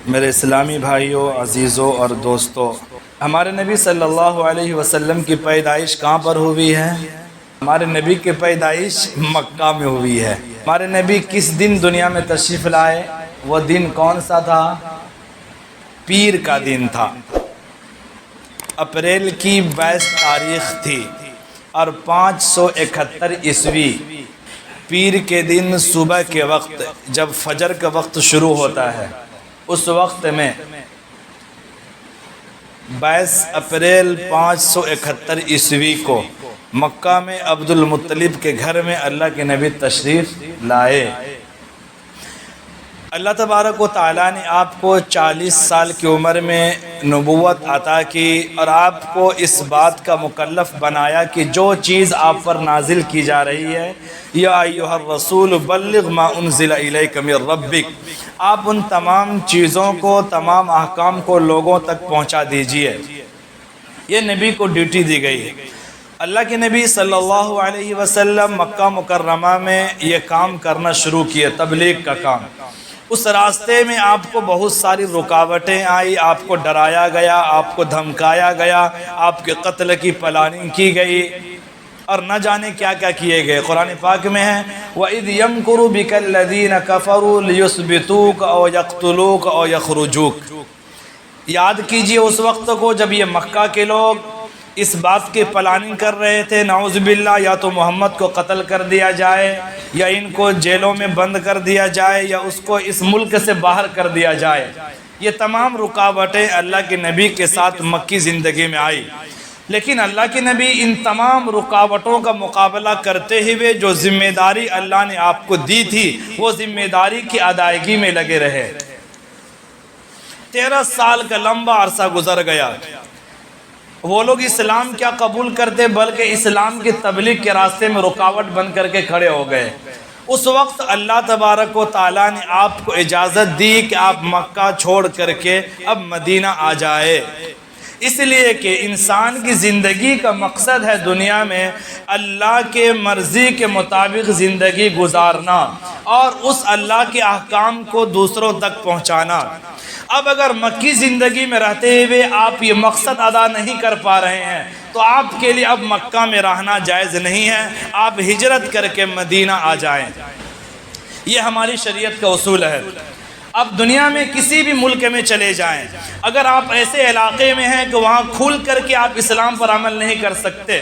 میرے اسلامی بھائیوں، عزیزوں اور دوستوں، ہمارے نبی صلی اللہ علیہ وسلم کی پیدائش کہاں پر ہوئی ہے؟ ہمارے نبی کی پیدائش مکہ میں ہوئی ہے۔ ہمارے نبی کس دن دنیا میں تشریف لائے؟ وہ دن کون سا تھا؟ پیر کا دن تھا۔ اپریل کی 22 تاریخ تھی اور 571 عیسوی پیر کے دن صبح کے وقت جب فجر کا وقت شروع ہوتا ہے، اس وقت میں 22 اپریل 571 عیسوی کو مکہ میں عبد المطلب کے گھر میں اللہ کے نبی تشریف لائے۔ اللہ تبارک و تعالیٰ نے آپ کو 40 سال کی عمر میں نبوت عطا کی اور آپ کو اس بات کا مکلف بنایا کہ جو چیز آپ پر نازل کی جا رہی ہے، یا ایھا الرسول بلغ ما انزل الیک من ربک، آپ ان تمام چیزوں کو، تمام احکام کو لوگوں تک پہنچا دیجئے۔ یہ نبی کو ڈیوٹی دی گئی ہے۔ اللہ کے نبی صلی اللہ علیہ وسلم مکہ مکرمہ میں یہ کام کرنا شروع کیے، تبلیغ کا کام۔ اس راستے میں آپ کو بہت ساری رکاوٹیں آئی، آپ کو ڈرایا گیا، آپ کو دھمکایا گیا، آپ کے قتل کی پلاننگ کی گئی اور نہ جانے کیا کیا کیے گئے۔ قرآن پاک میں ہے وَإِذْ يَمْكُرُ بِكَ الَّذِينَ كَفَرُوا لِيُثْبِتُوكَ أَوْ يَقْتُلُوكَ أَوْ يَخْرُجُوكَ۔ یاد کیجئے اس وقت کو جب یہ مکہ کے لوگ اس بات کی پلاننگ کر رہے تھے، نعوذ باللہ یا تو محمد کو قتل کر دیا جائے، یا ان کو جیلوں میں بند کر دیا جائے، یا اس کو اس ملک سے باہر کر دیا جائے۔ یہ تمام رکاوٹیں اللہ کے نبی کے ساتھ مکی زندگی میں آئی، لیکن اللہ کے نبی ان تمام رکاوٹوں کا مقابلہ کرتے ہوئے جو ذمہ داری اللہ نے آپ کو دی تھی، وہ ذمہ داری کی ادائیگی میں لگے رہے۔ 13 سال کا لمبا عرصہ گزر گیا۔ وہ لوگ اسلام کیا قبول کرتے بلکہ اسلام کی تبلیغ کے راستے میں رکاوٹ بن کر کے کھڑے ہو گئے۔ اس وقت اللہ تبارک و تعالیٰ نے آپ کو اجازت دی کہ آپ مکہ چھوڑ کر کے اب مدینہ آ جائے، اس لیے کہ انسان کی زندگی کا مقصد ہے دنیا میں اللہ کے مرضی کے مطابق زندگی گزارنا اور اس اللہ کے احکام کو دوسروں تک پہنچانا۔ اب اگر مکی زندگی میں رہتے ہوئے آپ یہ مقصد ادا نہیں کر پا رہے ہیں تو آپ کے لیے اب مکہ میں رہنا جائز نہیں ہے، آپ ہجرت کر کے مدینہ آ جائیں۔ یہ ہماری شریعت کا اصول ہے۔ اب دنیا میں کسی بھی ملک میں چلے جائیں، اگر آپ ایسے علاقے میں ہیں کہ وہاں کھل کر کے آپ اسلام پر عمل نہیں کر سکتے،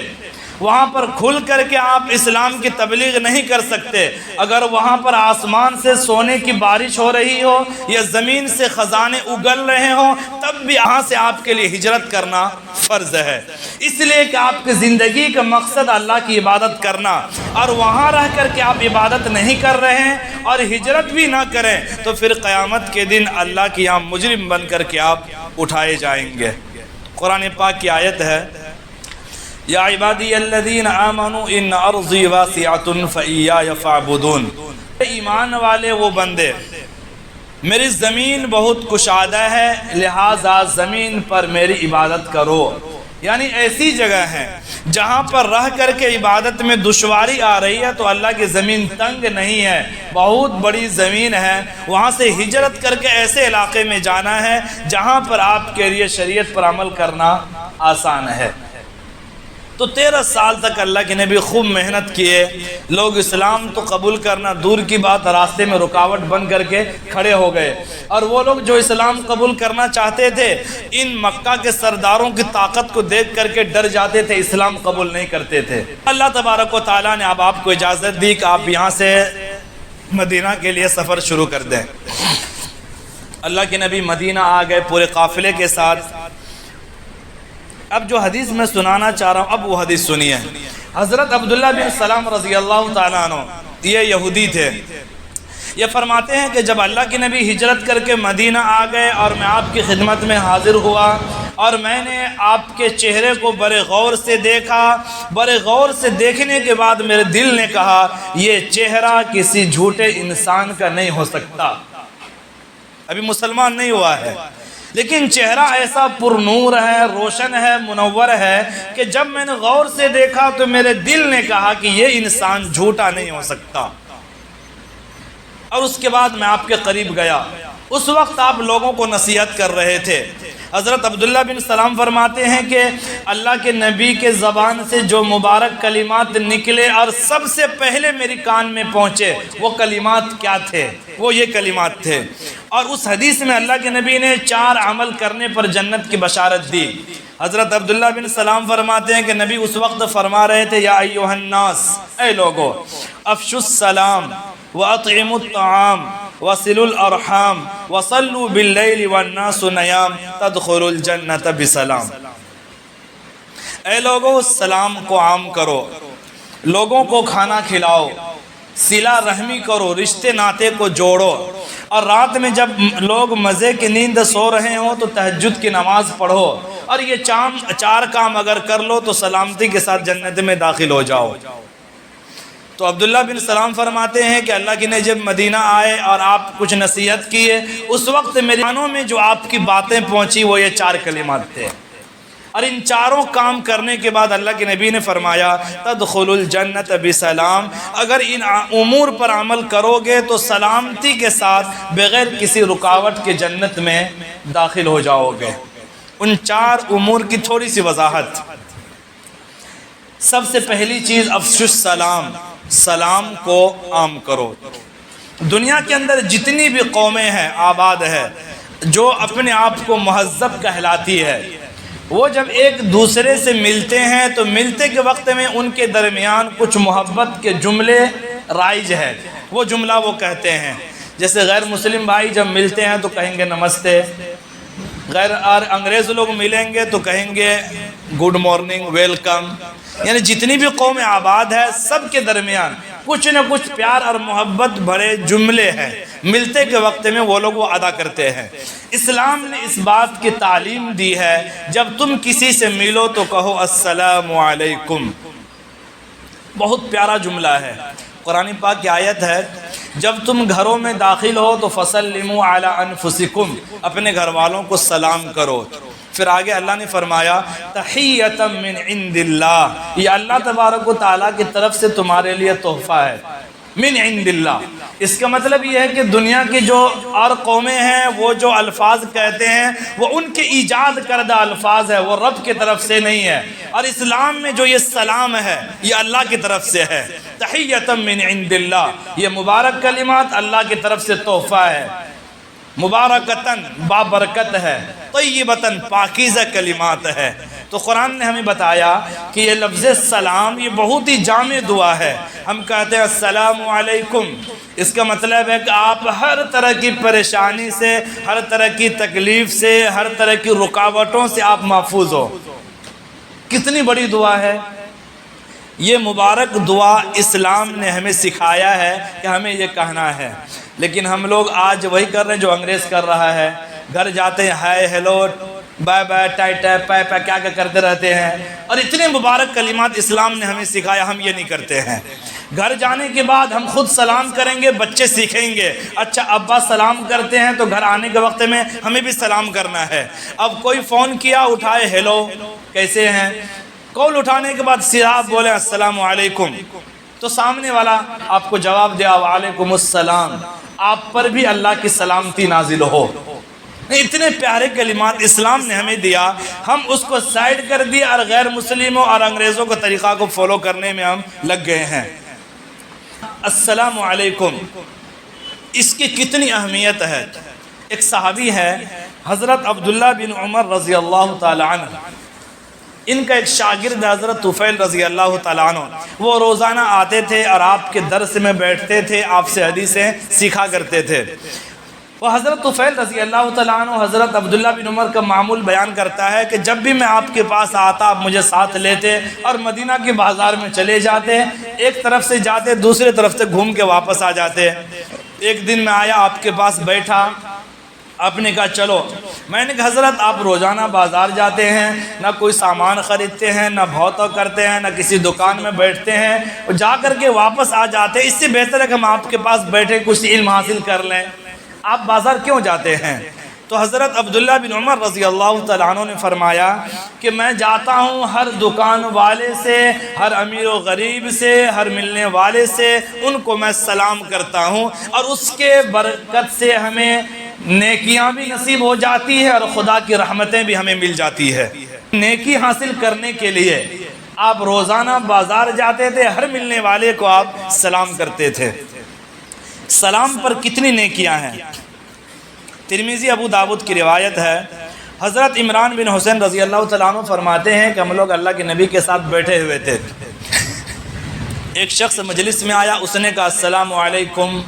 وہاں پر کھل کر کے آپ اسلام کی تبلیغ نہیں کر سکتے، اگر وہاں پر آسمان سے سونے کی بارش ہو رہی ہو یا زمین سے خزانے اگل رہے ہوں، تب بھی یہاں سے آپ کے لیے ہجرت کرنا فرض ہے، اس لیے کہ آپ کی زندگی کا مقصد اللہ کی عبادت کرنا، اور وہاں رہ کر کے آپ عبادت نہیں کر رہے ہیں اور ہجرت بھی نہ کریں تو پھر قیامت کے دن اللہ کی یہاں مجرم بن کر کے آپ اٹھائے جائیں گے۔ قرآن پاک کی آیت ہے یا عبادی الذین آمنوا ان ارضی واسعۃ فایای فاعبدون۔ ایمان والے وہ بندے، میری زمین بہت کشادہ ہے لہٰذا زمین پر میری عبادت کرو۔ یعنی ایسی جگہ ہے جہاں پر رہ کر کے عبادت میں دشواری آ رہی ہے تو اللہ کی زمین تنگ نہیں ہے، بہت بڑی زمین ہے، وہاں سے ہجرت کر کے ایسے علاقے میں جانا ہے جہاں پر آپ کے لیے شریعت پر عمل کرنا آسان ہے۔ تو 13 سال تک اللہ کے نبی خوب محنت کیے، لوگ اسلام تو قبول کرنا دور کی بات راستے میں رکاوٹ بن کر کے کھڑے ہو گئے، اور وہ لوگ جو اسلام قبول کرنا چاہتے تھے ان مکہ کے سرداروں کی طاقت کو دیکھ کر کے ڈر جاتے تھے، اسلام قبول نہیں کرتے تھے۔ اللہ تبارک و تعالیٰ نے اب آپ کو اجازت دی کہ آپ یہاں سے مدینہ کے لیے سفر شروع کر دیں۔ اللہ کے نبی مدینہ آ گئے پورے قافلے کے ساتھ۔ اب جو حدیث میں سنانا چاہ رہا ہوں اب وہ حدیث سنیے۔ حضرت عبداللہ بن سلام رضی اللہ تعالیٰ عنہ یہ یہودی تھے، یہ فرماتے ہیں کہ جب اللہ کے نبی ہجرت کر کے مدینہ آ گئے اور میں آپ کی خدمت میں حاضر ہوا اور میں نے آپ کے چہرے کو بڑے غور سے دیکھا، بڑے غور سے دیکھنے کے بعد میرے دل نے کہا یہ چہرہ کسی جھوٹے انسان کا نہیں ہو سکتا۔ ابھی مسلمان نہیں ہوا ہے لیکن چہرہ ایسا پر نور ہے، روشن ہے، منور ہے کہ جب میں نے غور سے دیکھا تو میرے دل نے کہا کہ یہ انسان جھوٹا نہیں ہو سکتا۔ اور اس کے بعد میں آپ کے قریب گیا اس وقت آپ لوگوں کو نصیحت کر رہے تھے۔ حضرت عبداللہ بن سلام فرماتے ہیں کہ اللہ کے نبی کے زبان سے جو مبارک کلمات نکلے اور سب سے پہلے میری کان میں پہنچے وہ کلمات کیا تھے؟ وہ یہ کلمات تھے۔ اور اس حدیث میں اللہ کے نبی نے 4 عمل کرنے پر جنت کی بشارت دی۔ حضرت عبداللہ بن سلام فرماتے ہیں کہ نبی اس وقت فرما رہے تھے یا ایھا الناس، اے لوگو، افشوا السلام واطعموا الطعام وصلوا الارحام وصلوا باللیل والناس نیام تدخلوا الجنت بسلام۔ اے لوگو، سلام کو عام کرو، لوگوں کو کھانا کھلاؤ، صلہ رحمی کرو، رشتے ناطے کو جوڑو، اور رات میں جب لوگ مزے کی نیند سو رہے ہوں تو تہجد کی نماز پڑھو، اور یہ 4 کام اگر کر لو تو سلامتی کے ساتھ جنت میں داخل ہو جاؤ۔ تو عبداللہ بن سلام فرماتے ہیں کہ اللہ کی نے جب مدینہ آئے اور آپ کچھ نصیحت کیے، اس وقت میرے کانوں میں جو آپ کی باتیں پہنچی وہ یہ 4 کلمات تھے، اور ان 4 کام کرنے کے بعد اللہ کے نبی نے فرمایا تدخل الجنت بسلام، اگر ان امور پر عمل کرو گے تو سلامتی کے ساتھ بغیر کسی رکاوٹ کے جنت میں داخل ہو جاؤ گے۔ ان 4 امور کی تھوڑی سی وضاحت۔ سب سے پہلی چیز افشوا السلام، سلام کو عام کرو۔ دنیا کے اندر جتنی بھی قومیں ہیں آباد ہے جو اپنے آپ کو مہذب کہلاتی ہے، وہ جب ایک دوسرے سے ملتے ہیں تو ملتے کے وقت میں ان کے درمیان کچھ محبت کے جملے رائج ہے۔ وہ جملہ وہ کہتے ہیں، جیسے غیر مسلم بھائی جب ملتے ہیں تو کہیں گے نمستے، غیر اور انگریز لوگ ملیں گے تو کہیں گے گڈ مارننگ، ویلکم۔ یعنی جتنی بھی قومیں آباد ہے سب کے درمیان کچھ نہ کچھ پیار اور محبت بھرے جملے ہیں، ملتے کے وقت میں وہ لوگ وہ ادا کرتے ہیں۔ اسلام نے اس بات کی تعلیم دی ہے جب تم کسی سے ملو تو کہو السلام علیکم۔ بہت پیارا جملہ ہے، قرآن پاک کی آیت ہے جب تم گھروں میں داخل ہو تو فسلموا علی انفسکم، اپنے گھر والوں کو سلام کرو۔ پھر آگے اللہ نے فرمایا تحیۃ من عند اللہ، یہ اللہ تبارک و تعالیٰ کی طرف سے تمہارے لیے تحفہ ہے۔ من عند اللہ، اس کا مطلب یہ ہے کہ دنیا کی جو اور قومیں ہیں وہ جو الفاظ کہتے ہیں وہ ان کے ایجاد کردہ الفاظ ہے، وہ رب کی طرف سے نہیں ہے۔ اور اسلام میں جو یہ سلام ہے یہ اللہ کی طرف سے ہے۔ تحیۃ من عند اللہ، یہ مبارک کلمات اللہ کی طرف سے تحفہ ہے، مبارکتاً بابرکت ہے، طیبتاً پاکیزہ کلمات ہے۔ تو قرآن نے ہمیں بتایا کہ یہ لفظ سلام یہ بہت ہی جامع دعا ہے۔ ہم کہتے ہیں السلام علیکم، اس کا مطلب ہے کہ آپ ہر طرح کی پریشانی سے، ہر طرح کی تکلیف سے، ہر طرح کی رکاوٹوں سے آپ محفوظ ہو۔ کتنی بڑی دعا ہے یہ مبارک دعا، اسلام نے ہمیں سکھایا ہے کہ ہمیں یہ کہنا ہے۔ لیکن ہم لوگ آج وہی کر رہے ہیں جو انگریز کر رہا ہے، گھر جاتے ہیں ہائے ہیلو بائے بائے ٹائی ٹائی پائے پائے کیا کرتے رہتے ہیں، اور اتنے مبارک کلمات اسلام نے ہمیں سکھایا، ہم یہ نہیں کرتے ہیں۔ گھر جانے کے بعد ہم خود سلام کریں گے، بچے سیکھیں گے، اچھا ابا سلام کرتے ہیں تو گھر آنے کے وقت میں ہمیں بھی سلام کرنا ہے۔ اب کوئی فون کیا اٹھائے ہیلو کیسے ہیں، کال اٹھانے کے بعد سیدھا آپ بولیں السلام علیکم، تو سامنے والا آپ کو جواب دیا وعلیکم السلام، آپ پر بھی اللہ کی سلامتی نازل ہو۔ اتنے پیارے کلمات اسلام نے ہمیں دیا، ہم اس کو سائیڈ کر دیا اور غیر مسلموں اور انگریزوں کے طریقہ کو فالو کرنے میں ہم لگ گئے ہیں۔ السلام علیکم، اس کی کتنی اہمیت ہے۔ ایک صحابی ہے حضرت عبداللہ بن عمر رضی اللہ تعالی عنہ، ان کا ایک شاگرد حضرت طفیل رضی اللہ تعالیٰ عنہ، وہ روزانہ آتے تھے اور آپ کے درس میں بیٹھتے تھے، آپ سے حدیثیں سیکھا کرتے تھے۔ وہ حضرت طفیل رضی اللہ تعالیٰ عنہ حضرت عبداللہ بن عمر کا معمول بیان کرتا ہے کہ جب بھی میں آپ کے پاس آتا آپ مجھے ساتھ لیتے اور مدینہ کے بازار میں چلے جاتے، ایک طرف سے جاتے دوسرے طرف سے گھوم کے واپس آ جاتے۔ ایک دن میں آیا آپ کے پاس بیٹھا، آپ نے کہا چلو، میں نے کہا حضرت آپ روزانہ بازار جاتے ہیں، نہ کوئی سامان خریدتے ہیں، نہ بھوتو کرتے ہیں، نہ کسی دکان میں بیٹھتے ہیں، جا کر کے واپس آ جاتے، اس سے بہتر ہے کہ ہم آپ کے پاس بیٹھے کچھ علم حاصل کر لیں، آپ بازار کیوں جاتے ہیں؟ تو حضرت عبداللہ بن عمر رضی اللہ تعالیٰ عنہ نے فرمایا کہ میں جاتا ہوں ہر دکان والے سے، ہر امیر و غریب سے، ہر ملنے والے سے، ان کو میں سلام کرتا ہوں، اور اس کے برکت سے ہمیں نیکیاں بھی نصیب ہو جاتی ہے اور خدا کی رحمتیں بھی ہمیں مل جاتی ہے۔ نیکی حاصل کرنے کے لیے آپ روزانہ بازار جاتے تھے، ہر ملنے والے کو آپ سلام کرتے تھے۔ سلام پر کتنی نیکیاں ہیں۔ ترمذی ابو داؤد کی روایت ہے، حضرت عمران بن حسین رضی اللہ تعالیٰ عنہ فرماتے ہیں کہ ہم لوگ اللہ کے نبی کے ساتھ بیٹھے ہوئے تھے، ایک شخص مجلس میں آیا، اس نے کہا السلام علیکم،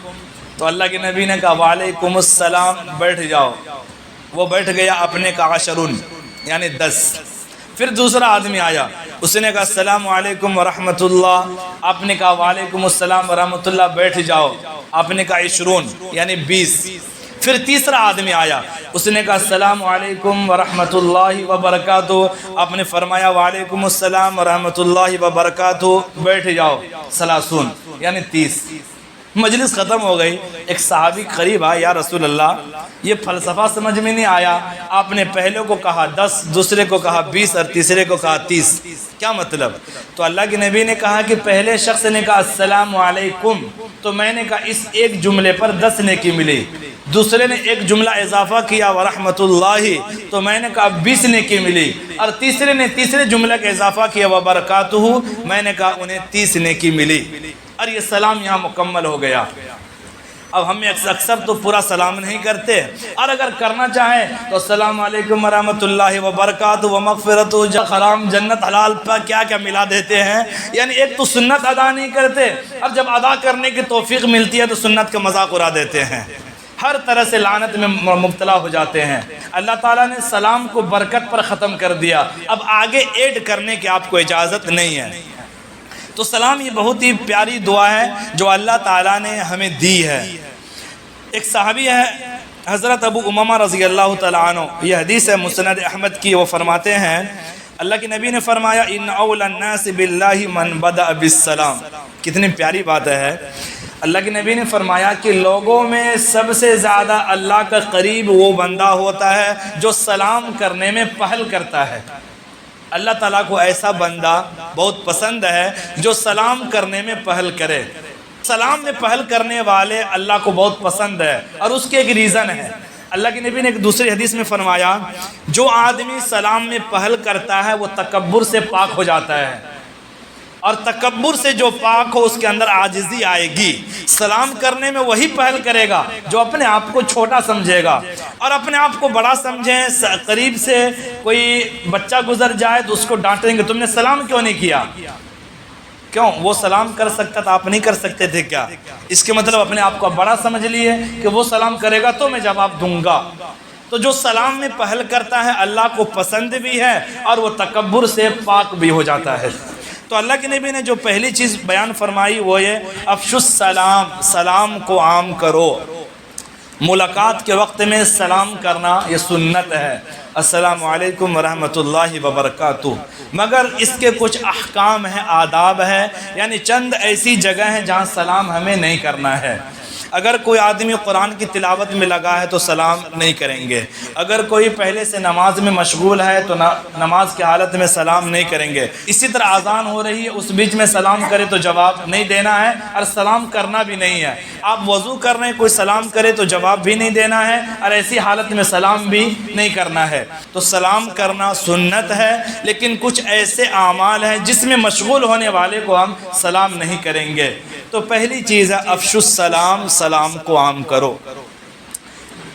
تو اللہ کے نبی نے کہا وعلیکم السلام، بیٹھ جاؤ۔ وہ بیٹھ گیا، اپنے کہا عشرن یعنی 10۔ پھر دوسرا آدمی آیا، اس نے کہا السلام علیکم ورحمۃ اللہ، آپ نے کہا وعلیکم السلام ورحمۃ اللہ، بیٹھ جاؤ، آپ نے کہا عشرون یعنی 20۔ پھر تیسرا آدمی آیا، اس نے کہا السلام علیکم ورحمۃ اللہ وبرکاتہ، آپ نے فرمایا وعلیکم السلام ورحمۃ اللہ وبرکاتہ، بیٹھ جاؤ، ثلاثون یعنی 30۔ مجلس ختم ہو گئی، ایک صحابی قریب آیا، یا رسول اللہ یہ فلسفہ سمجھ میں نہیں آیا، آپ نے پہلے کو کہا 10، دوسرے کو کہا 20 اور تیسرے کو کہا 30، کیا مطلب؟ تو اللہ کے نبی نے کہا کہ پہلے شخص نے کہا السلام علیکم، تو میں نے کہا اس ایک جملے پر 10 نیکی ملی، دوسرے نے ایک جملہ اضافہ کیا ورحمۃ اللہ، تو میں نے کہا 20 نیکی ملی، اور تیسرے نے تیسرے جملے کا اضافہ کیا وبرکاتہ، میں نے کہا انہیں 30 نیکی ملی، اور یہ سلام یہاں مکمل ہو گیا۔ اب ہم اکثر تو پورا سلام نہیں کرتے، اور اگر کرنا چاہیں تو السلام علیکم ورحمۃ اللہ وبرکاتہ ومغفرۃ حرام جنت حلال پر کیا کیا ملا دیتے ہیں، یعنی ایک تو سنت ادا نہیں کرتے، اور جب ادا کرنے کی توفیق ملتی ہے تو سنت کا مذاق اڑا دیتے ہیں، ہر طرح سے لعنت میں مبتلا ہو جاتے ہیں۔ اللہ تعالیٰ نے سلام کو برکت پر ختم کر دیا، اب آگے ایڈ کرنے کی آپ کو اجازت نہیں ہے۔ تو سلام یہ بہت ہی پیاری دعا ہے جو اللہ تعالیٰ نے ہمیں دی ہے۔ ایک صحابی ہے حضرت ابو امامہ رضی اللہ تعالیٰ عنہ، یہ حدیث ہے مسند احمد کی، وہ فرماتے ہیں اللہ کے نبی نے فرمایا ان اولی الناس باللہ من بدأ بالسلام، کتنی پیاری بات ہے۔ اللہ کے نبی نے فرمایا کہ لوگوں میں سب سے زیادہ اللہ کا قریب وہ بندہ ہوتا ہے جو سلام کرنے میں پہل کرتا ہے۔ اللہ تعالیٰ کو ایسا بندہ بہت پسند ہے جو سلام کرنے میں پہل کرے۔ سلام میں پہل کرنے والے اللہ کو بہت پسند ہے، اور اس کے ایک ریزن ہے۔ اللہ کے نبی نے ایک دوسری حدیث میں فرمایا جو آدمی سلام میں پہل کرتا ہے وہ تکبر سے پاک ہو جاتا ہے، اور تکبر سے جو پاک ہو اس کے اندر عاجزی آئے گی۔ سلام کرنے میں وہی پہل کرے گا جو اپنے آپ کو چھوٹا سمجھے گا، اور اپنے آپ کو بڑا سمجھیں۔ قریب سے کوئی بچہ گزر جائے تو اس کو ڈانٹیں گے تم نے سلام کیوں نہیں کیا؟ کیوں؟ وہ سلام کر سکتا تھا، آپ نہیں کر سکتے تھے کیا؟ اس کے مطلب اپنے آپ کو بڑا سمجھ لیے کہ وہ سلام کرے گا تو میں جواب دوں گا۔ تو جو سلام میں پہل کرتا ہے اللہ کو پسند بھی ہے، اور وہ تکبر سے پاک بھی ہو جاتا ہے۔ تو اللہ کے نبی نے جو پہلی چیز بیان فرمائی وہ یہ افشوا السلام، سلام کو عام کرو۔ ملاقات کے وقت میں سلام کرنا یہ سنت ہے، السلام علیکم ورحمۃ اللہ وبرکاتہ، مگر اس کے کچھ احکام ہیں، آداب ہیں، یعنی چند ایسی جگہ ہیں جہاں سلام ہمیں نہیں کرنا ہے۔ اگر کوئی آدمی قرآن کی تلاوت میں لگا ہے تو سلام نہیں کریں گے، اگر کوئی پہلے سے نماز میں مشغول ہے تو نماز کی حالت میں سلام نہیں کریں گے۔ اسی طرح اذان ہو رہی ہے اس بیچ میں سلام کرے تو جواب نہیں دینا ہے، اور سلام کرنا بھی نہیں ہے۔ آپ وضو کر رہے ہیں کوئی سلام کرے تو جواب بھی نہیں دینا ہے، اور ایسی حالت میں سلام بھی نہیں کرنا ہے۔ تو سلام کرنا سنت ہے، لیکن کچھ ایسے اعمال ہیں جس میں مشغول ہونے والے کو ہم سلام نہیں کریں گے۔ تو پہلی چیز ہے افشوا السلام، سلام کو عام کرو۔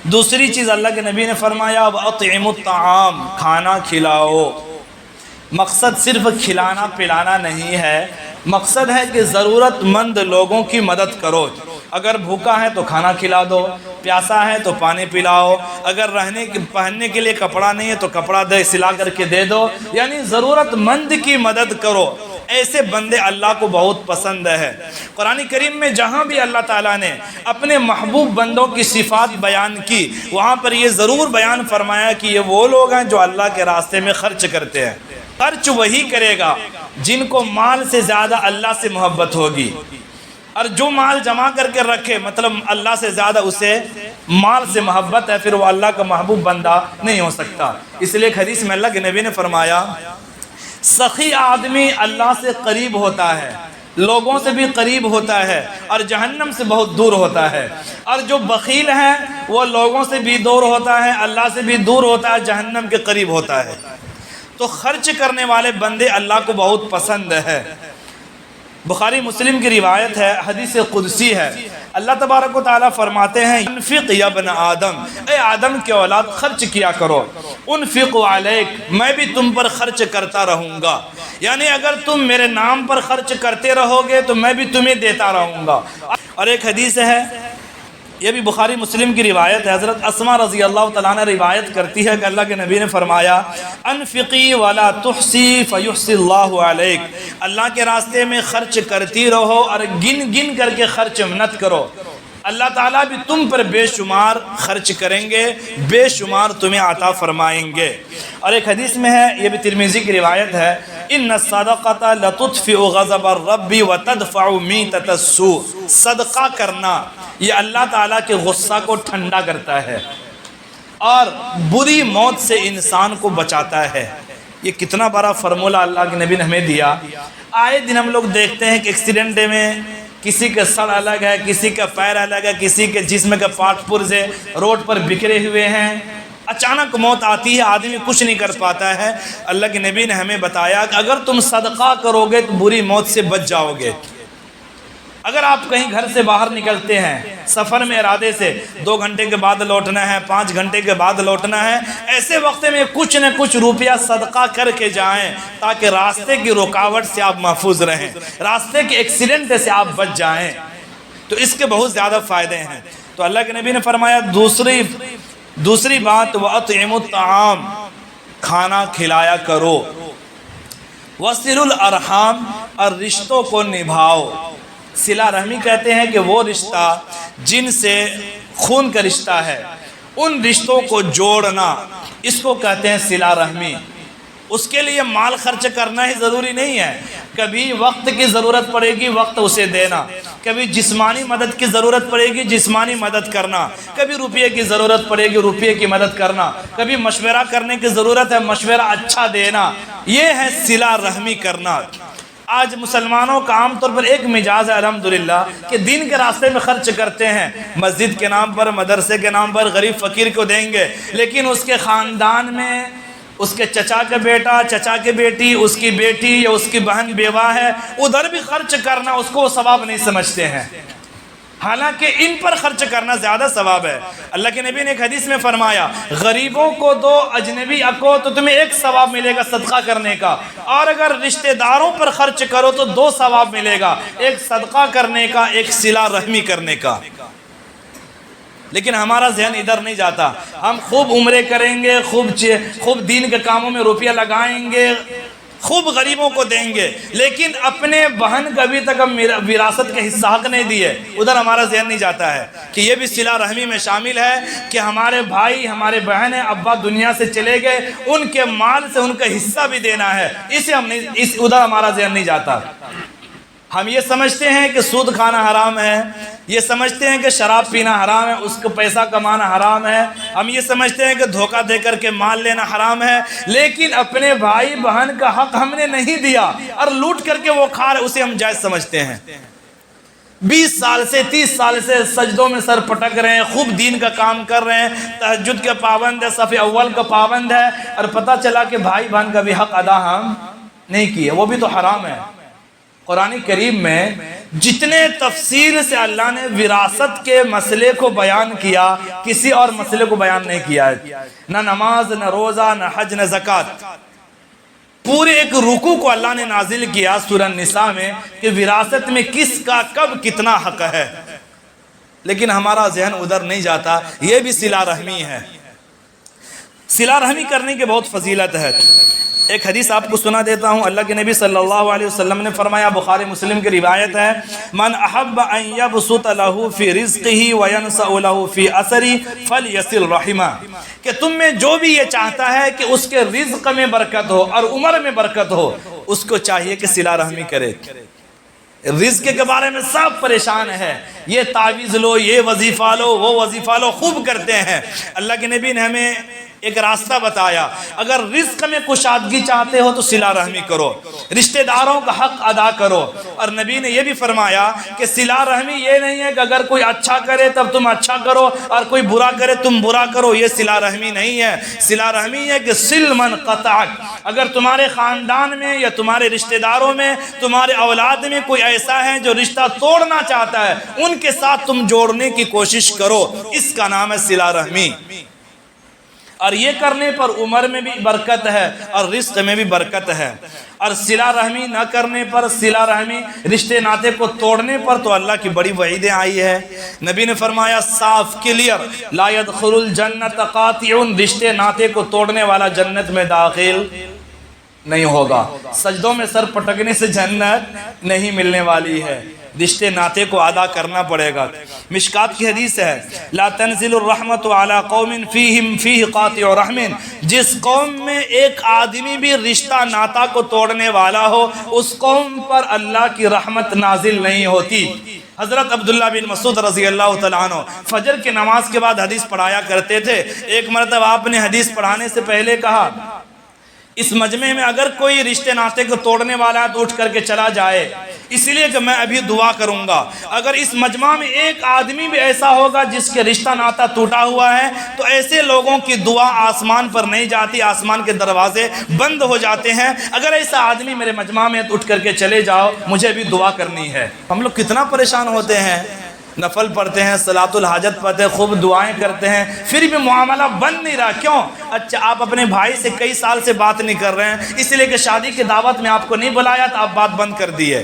دوسری چیز اللہ کے نبی نے فرمایا وَأَطْعِمُوا الطَّعَامَ، کھانا کھلاؤ۔ مقصد صرف کھلانا پلانا نہیں ہے، مقصد ہے کہ ضرورت مند لوگوں کی مدد کرو۔ اگر بھوکا ہے تو کھانا کھلا دو، پیاسا ہے تو پانی پلاؤ، اگر پہننے کے لیے کپڑا نہیں ہے تو کپڑا سلا کر کے دے دو، یعنی ضرورت مند کی مدد کرو۔ ایسے بندے اللہ کو بہت پسند ہے۔ قرآن کریم میں جہاں بھی اللہ تعالیٰ نے اپنے محبوب بندوں کی صفات بیان کی وہاں پر یہ ضرور بیان فرمایا کہ یہ وہ لوگ ہیں جو اللہ کے راستے میں خرچ کرتے ہیں۔ خرچ وہی کرے گا جن کو مال سے زیادہ اللہ سے محبت ہوگی، اور جو مال جمع کر کے رکھے مطلب اللہ سے زیادہ اسے مال سے محبت ہے، پھر وہ اللہ کا محبوب بندہ نہیں ہو سکتا۔ اس لیے ایک حدیث میں اللہ کے نبی نے فرمایا سخی آدمی اللہ سے قریب ہوتا ہے، لوگوں سے بھی قریب ہوتا ہے اور جہنم سے بہت دور ہوتا ہے، اور جو بخیل ہے وہ لوگوں سے بھی دور ہوتا ہے، اللہ سے بھی دور ہوتا ہے، جہنم کے قریب ہوتا ہے۔ تو خرچ کرنے والے بندے اللہ کو بہت پسند ہے۔ بخاری مسلم کی روایت ہے، حدیث قدسی ہے، اللہ تبارک و تعالیٰ فرماتے ہیں انفق یا ابن آدم، اے آدم کے اولاد خرچ کیا کرو، انفق علیک، میں بھی تم پر خرچ کرتا رہوں گا، یعنی اگر تم میرے نام پر خرچ کرتے رہو گے تو میں بھی تمہیں دیتا رہوں گا۔ اور ایک حدیث ہے، یہ بھی بخاری مسلم کی روایت ہے، حضرت اسماء رضی اللہ تعالیٰ عنہ روایت کرتی ہے کہ اللہ کے نبی نے فرمایا انفقی ولا تحسی فیحصی اللہ علیک، اللہ کے راستے میں خرچ کرتی رہو اور گن گن کر کے خرچ مت کرو، اللہ تعالیٰ بھی تم پر بے شمار خرچ کریں گے، بے شمار تمہیں عطا فرمائیں گے۔ اور ایک حدیث میں ہے، یہ بھی ترمذی کی روایت ہے، ان الصدقۃ لتطفئ غضب الرب وتدفع میتۃ السوء، صدقہ کرنا یہ اللہ تعالیٰ کے غصہ کو ٹھنڈا کرتا ہے اور بری موت سے انسان کو بچاتا ہے۔ یہ کتنا بڑا فرمولہ اللہ کے نبی نے ہمیں دیا۔ آئے دن ہم لوگ دیکھتے ہیں کہ ایکسیڈنٹ میں کسی کا سر الگ ہے، کسی کا پیر الگ ہے، کسی کے جسم کا پارٹ پرزے روڈ پر بکھرے ہوئے ہیں، اچانک موت آتی ہے، آدمی کچھ نہیں کر پاتا ہے۔ اللہ کے نبی نے ہمیں بتایا کہ اگر تم صدقہ کرو گے تو بری موت سے بچ جاؤ گے۔ اگر آپ کہیں گھر سے باہر نکلتے ہیں سفر میں ارادے سے 2 گھنٹے کے بعد لوٹنا ہے، 5 گھنٹے کے بعد لوٹنا ہے، ایسے وقت میں کچھ نہ کچھ روپیہ صدقہ کر کے جائیں تاکہ راستے کی رکاوٹ سے آپ محفوظ رہیں، راستے کے ایکسیڈنٹ سے آپ بچ جائیں، تو اس کے بہت زیادہ فائدے ہیں۔ تو اللہ کے نبی نے فرمایا دوسری بات وَأَطْعِمُوا الطَّعَامَ، کھانا کھلایا کرو، وَصِلُوا الْأَرْحَامَ، اور رشتوں کو نبھاؤ۔ صلہ رحمی کہتے ہیں کہ وہ رشتہ جن سے خون کا رشتہ ہے، ان رشتوں کو جوڑنا، اس کو کہتے ہیں صلہ رحمی۔ اس کے لیے مال خرچ کرنا ہی ضروری نہیں ہے، کبھی وقت کی ضرورت پڑے گی وقت اسے دینا، کبھی جسمانی مدد کی ضرورت پڑے گی جسمانی مدد کرنا، کبھی روپیے کی ضرورت پڑے گی روپیے کی مدد کرنا، کبھی مشورہ کرنے کی ضرورت ہے مشورہ اچھا دینا، یہ ہے صلہ رحمی کرنا۔ آج مسلمانوں کا عام طور پر ایک مزاج ہے الحمدللہ کہ دین کے راستے میں خرچ کرتے ہیں، مسجد کے نام پر، مدرسے کے نام پر غریب فقیر کو دیں گے، لیکن اس کے خاندان میں اس کے چچا کا بیٹا، چچا کی بیٹی، اس کی بیٹی یا اس کی بہن بیوہ ہے، ادھر بھی خرچ کرنا اس کو ثواب نہیں سمجھتے ہیں، حالانکہ ان پر خرچ کرنا زیادہ ثواب ہے۔ اللہ کے نبی نے ایک حدیث میں فرمایا غریبوں کو دو، اجنبی کو تو تمہیں 1 ثواب ملے گا صدقہ کرنے کا، اور اگر رشتہ داروں پر خرچ کرو تو 2 ثواب ملے گا، 1 صدقہ کرنے کا، 1 صلہ رحمی کرنے کا۔ لیکن ہمارا ذہن ادھر نہیں جاتا، ہم خوب عمرے کریں گے، خوب دین کے کاموں میں روپیہ لگائیں گے، خوب غریبوں کو دیں گے، لیکن اپنے بہن کا ابھی تک ہم وراثت کے حصہ حق نہیں دیے، ادھر ہمارا ذہن نہیں جاتا ہے کہ یہ بھی صلہ رحمی میں شامل ہے کہ ہمارے بھائی، ہمارے بہن ہیں، ابا دنیا سے چلے گئے، ان کے مال سے ان کا حصہ بھی دینا ہے، اسے ہم نہیں، ادھر ہمارا ذہن نہیں جاتا۔ ہم یہ سمجھتے ہیں کہ سود کھانا حرام ہے، یہ سمجھتے ہیں کہ شراب پینا حرام ہے، اس کو پیسہ کمانا حرام ہے، ہم یہ سمجھتے ہیں کہ دھوکہ دے کر کے مال لینا حرام ہے، لیکن اپنے بھائی بہن کا حق ہم نے نہیں دیا اور لوٹ کر کے وہ کھا رہے، اسے ہم جائز سمجھتے ہیں۔ 20 سال سے 30 سال سے سجدوں میں سر پٹک رہے ہیں، خوب دین کا کام کر رہے ہیں، تہجد کے پابند ہے، صف اول کا پابند ہے، اور پتہ چلا کہ بھائی بہن کا بھی حق ادا ہم نہیں کیے، وہ بھی تو حرام ہے۔ قرآن کریم میں جتنے تفصیل سے اللہ نے وراثت کے مسئلے کو بیان کیا، کسی اور مسئلے کو بیان نہیں کیا ہے، نہ نماز، نہ روزہ، نہ حج، نہ زکوٰۃ۔ پورے ایک رکوع کو اللہ نے نازل کیا سورہ نساء میں کہ وراثت میں کس کا کب کتنا حق ہے، لیکن ہمارا ذہن ادھر نہیں جاتا۔ یہ بھی صلہ رحمی ہے۔ صلہ رحمی کرنے کی بہت فضیلت ہے۔ ایک حدیث آپ کو سنا دیتا ہوں، اللہ کے نبی صلی اللہ علیہ وسلم نے فرمایا، بخاری مسلم کی روایت ہے، من احب ان یبسط له فی رزقه وینسأ له فی اثری فلیصل رحمہ، کہ تم میں جو بھی یہ چاہتا ہے کہ اس کے رزق میں برکت ہو اور عمر میں برکت ہو، اس کو چاہیے کہ صلہ رحمی کرے۔ رزق کے بارے میں سب پریشان ہے، یہ تعویذ لو، یہ وظیفہ لو، وہ وظیفہ لو، خوب کرتے ہیں۔ اللہ کے نبی نے ہمیں ایک راستہ بتایا، اگر رزق میں کشادگی چاہتے ہو تو صلہ رحمی کرو، رشتہ داروں کا حق ادا کرو۔ اور نبی نے یہ بھی فرمایا کہ صلہ رحمی یہ نہیں ہے کہ اگر کوئی اچھا کرے تب تم اچھا کرو اور کوئی برا کرے تم برا کرو، یہ صلہ رحمی نہیں ہے۔ صلہ رحمی ہے کہ صل من قطعک، اگر تمہارے خاندان میں یا تمہارے رشتہ داروں میں، تمہارے اولاد میں کوئی ایسا ہے جو رشتہ توڑنا چاہتا ہے، ان کے ساتھ تم جوڑنے کی کوشش کرو، اس کا نام ہے صلہ رحمی۔ اور یہ کرنے پر عمر میں بھی برکت ہے اور رزق میں بھی برکت ہے۔ اور صلہ رحمی نہ کرنے پر، صلہ رحمی رشتے ناطے کو توڑنے پر تو اللہ کی بڑی وعیدیں آئی ہے۔ نبی نے فرمایا صاف کلیئر، لا يدخل الجنت قاطع، رشتے ناطے کو توڑنے والا جنت میں داخل نہیں ہوگا۔ سجدوں میں سر پٹکنے سے جنت نہیں ملنے والی ہے، رشتے ناطے کو ادا کرنا پڑے گا۔ مشکات کی حدیث ہے، لا تنزل الرحمت علی قوم فیہ قاطع رحم، جس قوم میں ایک آدمی بھی رشتہ ناطہ کو توڑنے والا ہو، اس قوم پر اللہ کی رحمت نازل نہیں ہوتی۔ حضرت عبداللہ بن مسعود رضی اللہ تعالیٰ عنہ فجر کی نماز کے بعد حدیث پڑھایا کرتے تھے۔ ایک مرتبہ آپ نے حدیث پڑھانے سے پہلے کہا، اس مجمع میں اگر کوئی رشتے ناطے کو توڑنے والا ہے تو اٹھ کر کے چلا جائے، اس لیے کہ میں ابھی دعا کروں گا۔ اگر اس مجمع میں ایک آدمی بھی ایسا ہوگا جس کے رشتہ ناطہ ٹوٹا ہوا ہے تو ایسے لوگوں کی دعا آسمان پر نہیں جاتی، آسمان کے دروازے بند ہو جاتے ہیں۔ اگر ایسا آدمی میرے مجمع میں تو اٹھ کر کے چلے جاؤ، مجھے بھی دعا کرنی ہے۔ ہم لوگ کتنا پریشان ہوتے ہیں، نفل پڑھتے ہیں، صلاۃ الحاجت پڑھتے ہیں، خوب دعائیں کرتے ہیں، پھر بھی معاملہ بن نہیں رہا۔ کیوں؟ اچھا آپ اپنے بھائی سے کئی سال سے بات نہیں کر رہے ہیں، اس لیے کہ شادی کی دعوت میں آپ کو نہیں بلایا تو آپ بات بند کر دی ہے،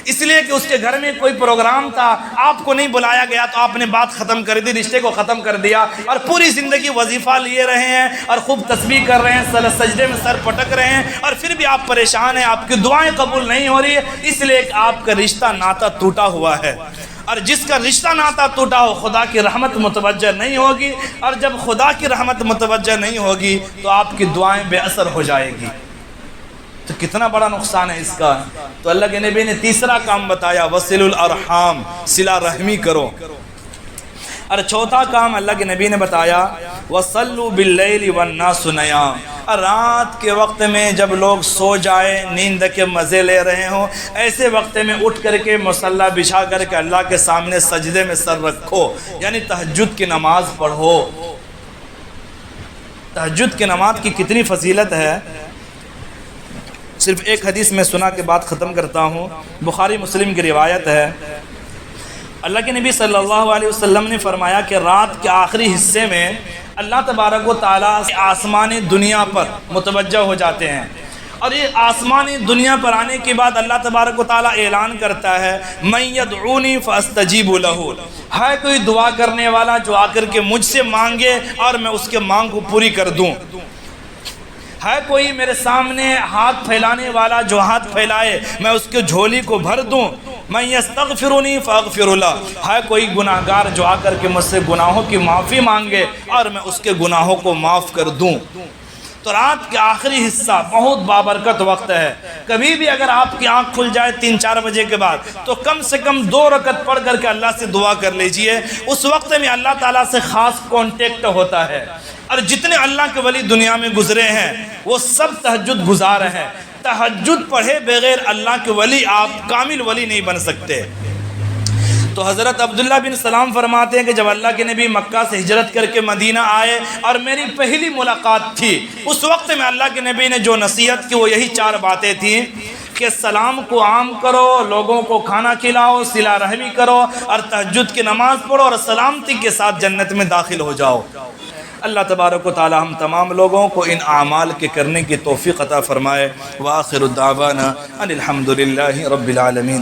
اس لیے کہ اس کے گھر میں کوئی پروگرام تھا، آپ کو نہیں بلایا گیا تو آپ نے بات ختم کر دی، رشتے کو ختم کر دیا، اور پوری زندگی وظیفہ لیے رہے ہیں اور خوب تسبیح کر رہے ہیں، سجدے میں سر پٹک رہے ہیں، اور پھر بھی آپ پریشان ہیں، آپ کی دعائیں قبول نہیں ہو رہی ہے، اس لیے کہ آپ کا رشتہ ناطہ ٹوٹا ہوا ہے۔ اور جس کا رشتہ ناطہ ٹوٹا ہو، خدا کی رحمت متوجہ نہیں ہوگی، اور جب خدا کی رحمت متوجہ نہیں ہوگی تو آپ کی دعائیں بے اثر ہو جائے گی۔ تو کتنا بڑا نقصان ہے اس کا۔ تو اللہ کے نبی نے تیسرا کام بتایا، وصل الارحام، صلہ رحمی کرو۔ اور چوتھا کام اللہ کے نبی نے بتایا، وصلوا باللیل والناس نیام، رات کے وقت میں جب لوگ سو جائے، نیند کے مزے لے رہے ہوں، ایسے وقت میں اٹھ کر کے مصلی بچھا کر کے اللہ کے سامنے سجدے میں سر رکھو، یعنی تہجد کی نماز پڑھو۔ تہجد کی نماز کی کتنی فضیلت ہے، صرف ایک حدیث میں سنا کے بعد ختم کرتا ہوں۔ بخاری مسلم کی روایت ہے، اللہ کے نبی صلی اللہ علیہ وسلم نے فرمایا کہ رات کے آخری حصے میں اللہ تبارک و تعالیٰ آسمانی دنیا پر متوجہ ہو جاتے ہیں، اور یہ آسمانی دنیا پر آنے کے بعد اللہ تبارک و تعالیٰ اعلان کرتا ہے، من یدعونی فاستجیب لہ، ہے کوئی دعا کرنے والا جو آ کر کے مجھ سے مانگے اور میں اس کے مانگ کو پوری کر دوں، ہے کوئی میرے سامنے ہاتھ پھیلانے والا جو ہاتھ پھیلائے میں اس کے جھولی کو بھر دوں، من یستغفرنی فاغفر لہ، ہے کوئی گناہگار جو آ کر کے مجھ سے گناہوں کی معافی مانگے اور میں اس کے گناہوں کو معاف کر دوں۔ تو رات کے آخری حصہ بہت بابرکت وقت ہے، کبھی بھی اگر آپ کی آنکھ کھل جائے 3-4 بجے کے بعد تو کم سے کم 2 رکعت پڑھ کر کے اللہ سے دعا کر لیجئے، اس وقت میں اللہ تعالیٰ سے خاص کانٹیکٹ ہوتا ہے۔ اور جتنے اللہ کے ولی دنیا میں گزرے ہیں وہ سب تہجد گزار ہیں، تہجد پڑھے بغیر اللہ کے ولی آپ کامل ولی نہیں بن سکتے۔ تو حضرت عبداللہ بن سلام فرماتے ہیں کہ جب اللہ کے نبی مکہ سے ہجرت کر کے مدینہ آئے اور میری پہلی ملاقات تھی، اس وقت میں اللہ کے نبی نے جو نصیحت کی وہ یہی 4 باتیں تھیں کہ سلام کو عام کرو، لوگوں کو کھانا کھلاؤ، صلہ رحمی کرو، اور تہجد کی نماز پڑھو، اور سلامتی کے ساتھ جنت میں داخل ہو جاؤ۔ اللہ تبارک و تعالی ہم تمام لوگوں کو ان اعمال کے کرنے کی توفیق عطا فرمائے۔ وآخر الدعوانا ان الحمد للہ رب العالمین۔